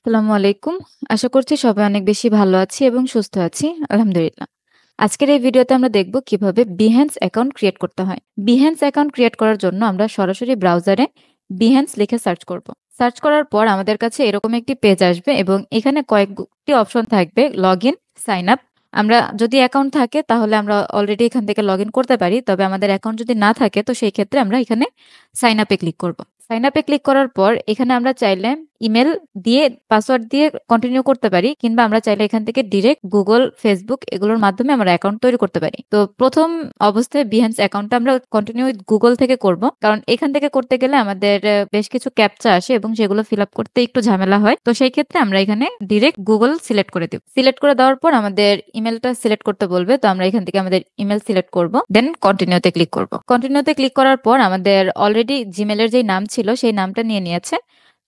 আসসালামু আলাইকুম। আশা করছি সবাই অনেক বেশি ভালো আছি এবং সুস্থ আছি। আলহামদুলিল্লাহ। আজকের এই ভিডিওতে আমরা দেখব কিভাবে Behance অ্যাকাউন্ট ক্রিয়েট করতে হয়। Behance অ্যাকাউন্ট ক্রিয়েট করার জন্য আমরা সরাসরি ব্রাউজারে Behance লিখে সার্চ করব। সার্চ করার পর আমাদের কাছে এরকম একটি পেজ আসবে এবং এখানে কয়েকটি অপশন থাকবে লগইন, সাইন আপ। আমরা যদি অ্যাকাউন্ট থাকে তাহলে আমরা অলরেডি এখান থেকে লগইন করতে পারি। তবে আমাদের অ্যাকাউন্ট যদি না থাকে তো সেই ক্ষেত্রে আমরা এখানে সাইন আপে ক্লিক করব। সাইন আপে ক্লিক করার পর এখানে আমরা চাইলে ইমেল দিয়ে পাসওয়ার্ড দিয়ে কন্টিনিউ করতে পারি কিংবা আমরা চাইলে এখান থেকে ডিরেক্ট গুগল, ফেসবুক এগুলোর মাধ্যমে আমরা অ্যাকাউন্ট তৈরি করতে পারি। তো প্রথম অবস্থায় Behance অ্যাকাউন্টটা আমরা কন্টিনিউ গুগল থেকে করব, কারণ এখান থেকে করতে গেলে আমাদের বেশ কিছু ক্যাপচা আসে এবং সেগুলো ফিল আপ করতে একটু ঝামেলা হয়। তো সেই ক্ষেত্রে আমরা এখানে ডিরেক্ট গুগল সিলেক্ট করে দেব। সিলেক্ট করে দেওয়ার পর আমাদের ইমেলটা সিলেক্ট করতে বলবে, তো আমরা এখান থেকে আমাদের ইমেল সিলেক্ট করব, দেন কন্টিনিউতে ক্লিক করব। কন্টিনিউতে ক্লিক করার পর আমাদের অলরেডি জিমেলের যেই নাম ছিল সেই নামটা নিয়ে নিয়েছে,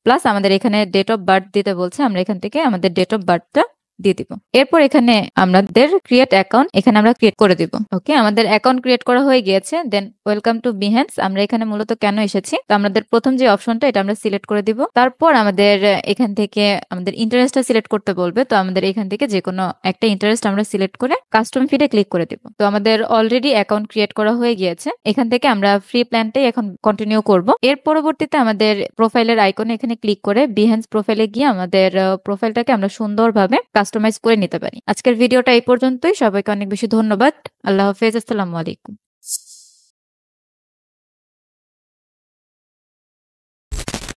প্লাস আমাদের এখানে ডেট অফ বার্থ দিতে বলছে। আমরা এখান থেকে আমাদের ডেট অফ বার্থটা দিয়ে দিব। এরপর এখানে আমাদের ক্রিয়েট অ্যাকাউন্ট এখানে আমরা ক্রিয়েট করে দিব। ওকে, আমাদের অ্যাকাউন্ট ক্রিয়েট করা হয়ে গিয়েছে। দেন ওয়েলকাম টু Behance। আমরা এখানে মূলত কেন এসেছি, তো আমাদের প্রথম যে অপশনটা এটা আমরা সিলেক্ট করে দিব। তারপর আমাদের এখান থেকে আমাদের ইন্টারেস্টটা সিলেক্ট করতে বলবে, তো আমাদের এখান থেকে যে কোনো একটা ইন্টারেস্ট আমরা সিলেক্ট করে কাস্টম ফিডে ক্লিক করে দিব। তো আমাদের অলরেডি অ্যাকাউন্ট ক্রিয়েট করা হয়ে গিয়েছে। এখান থেকে আমরা ফ্রি প্ল্যানটাই এখন কন্টিনিউ করব। এর পরবর্তীতে আমাদের প্রোফাইলের আইকনে এখানে ক্লিক করে Behance প্রোফাইলে গিয়ে আমাদের প্রোফাইলটাকে আমরা সুন্দরভাবে কাস্টমাইজ করে নিতে পারি। আজকের ভিডিওটা এই পর্যন্তই। সবাইকে অনেক বেশি ধন্যবাদ। আল্লাহ হাফেজ। আসসালামু আলাইকুম।